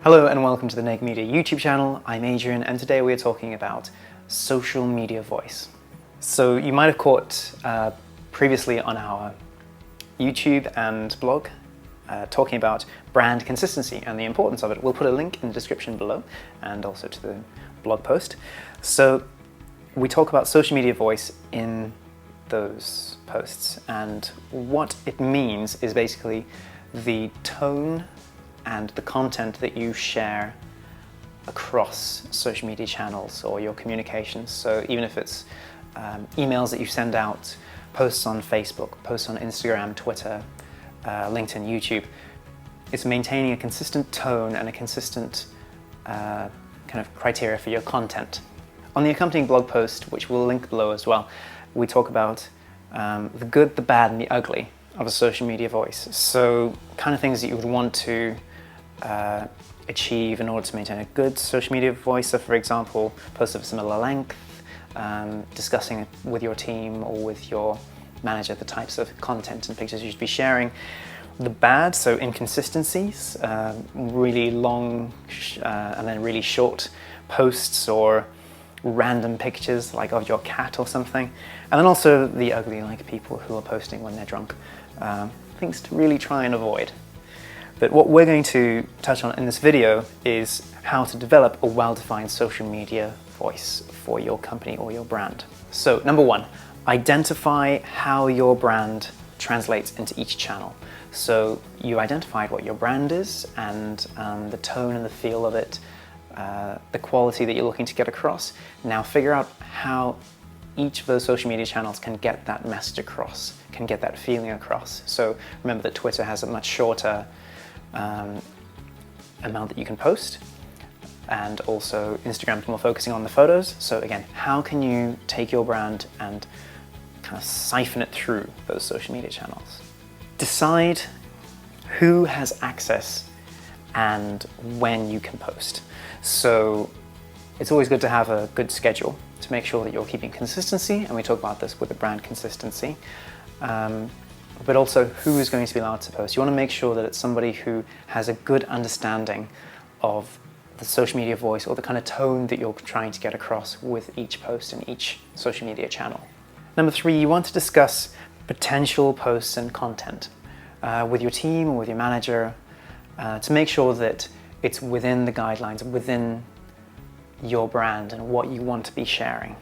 Hello and welcome to the Naik Media YouTube channel. I'm Adrian and today we're talking about social media voice. So you might have caught previously on our YouTube and blog talking about brand consistency and the importance of it. We'll put a link in the description below and also to the blog post. So we talk about social media voice in those posts, and what it means is basically the tone and the content that you share across social media channels or your communications. So even if it's emails that you send out, posts on Facebook, posts on Instagram, Twitter, LinkedIn, YouTube, it's maintaining a consistent tone and a consistent kind of criteria for your content. On the accompanying blog post, which we'll link below as well, we talk about the good, the bad, and the ugly of a social media voice. So kind of things that you would want to achieve in order to maintain a good social media voice. So for example, posts of a similar length, discussing it with your team or with your manager the types of content and pictures you should be sharing. The bad, so inconsistencies, really long and then really short posts or random pictures like of your cat or something. And then also the ugly, like people who are posting when they're drunk. Things to really try and avoid. But what we're going to touch on in this video is how to develop a well-defined social media voice for your company or your brand. So number one, identify how your brand translates into each channel. So you identified what your brand is and the tone and the feel of it, the quality that you're looking to get across. Now figure out how each of those social media channels can get that message across, can get that feeling across. So remember that Twitter has a much shorter amount that you can post, and also Instagram's more focusing on the photos. So again, how can you take your brand and kind of siphon it through those social media channels? Decide who has access and when you can post. So it's always good to have a good schedule to make sure that you're keeping consistency, and we talk about this with the brand consistency. But also who is going to be allowed to post. You want to make sure that it's somebody who has a good understanding of the social media voice or the kind of tone that you're trying to get across with each post and each social media channel. Number three, you want to discuss potential posts and content with your team or with your manager to make sure that it's within the guidelines, within your brand and what you want to be sharing.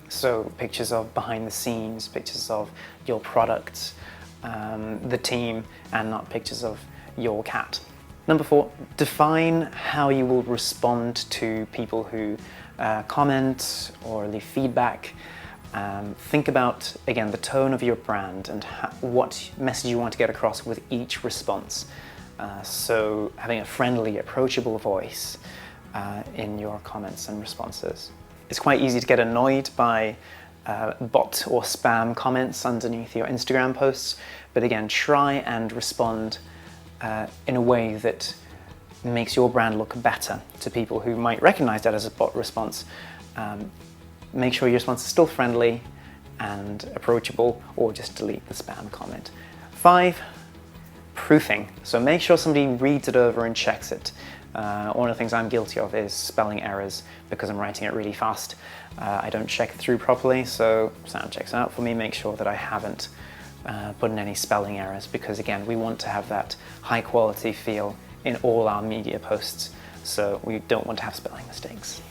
So pictures of behind the scenes, pictures of your products, the team, and not pictures of your cat. Number four, define how you will respond to people who comment or leave feedback. Think about, again, the tone of your brand and what message you want to get across with each response. So having a friendly, approachable voice in your comments and responses. It's quite easy to get annoyed by bot or spam comments underneath your Instagram posts, but again, try and respond in a way that makes your brand look better to people who might recognize that as a bot response. Make sure your response is still friendly and approachable, or just delete the spam comment. 5, proofing. So make sure somebody reads it over and checks it. One of the things I'm guilty of is spelling errors because I'm writing it really fast. I don't check it through properly, so Sam checks it out for me, make sure that I haven't put in any spelling errors, because again, we want to have that high quality feel in all our media posts, so we don't want to have spelling mistakes.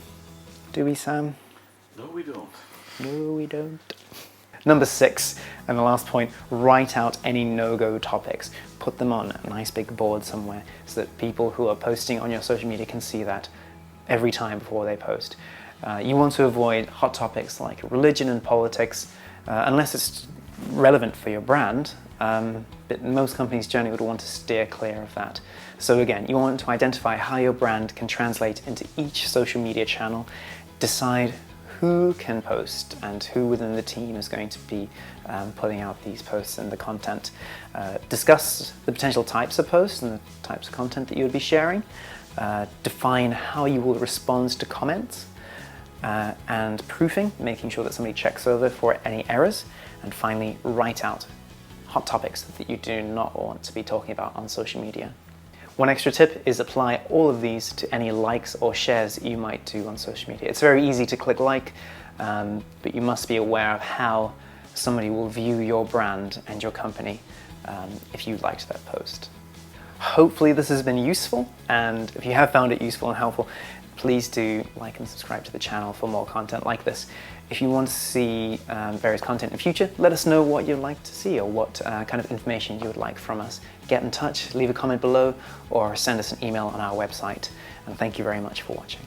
Do we, Sam? No, we don't. No, we don't. Number 6, and the last point, write out any no-go topics. Put them on a nice big board somewhere so that people who are posting on your social media can see that every time before they post. You want to avoid hot topics like religion and politics, unless it's relevant for your brand, but most companies generally would want to steer clear of that. So again, you want to identify how your brand can translate into each social media channel, decide who can post and who within the team is going to be putting out these posts and the content. Discuss the potential types of posts and the types of content that you would be sharing. Define how you will respond to comments, and proofing, making sure that somebody checks over for any errors. And finally, write out hot topics that you do not want to be talking about on social media. One extra tip is apply all of these to any likes or shares that you might do on social media. It's very easy to click like, but you must be aware of how somebody will view your brand and your company if you liked that post. Hopefully this has been useful, and if you have found it useful and helpful, please do like and subscribe to the channel for more content like this. If you want to see various content in the future, let us know what you'd like to see or what kind of information you would like from us. Get in touch, leave a comment below, or send us an email on our website. And thank you very much for watching.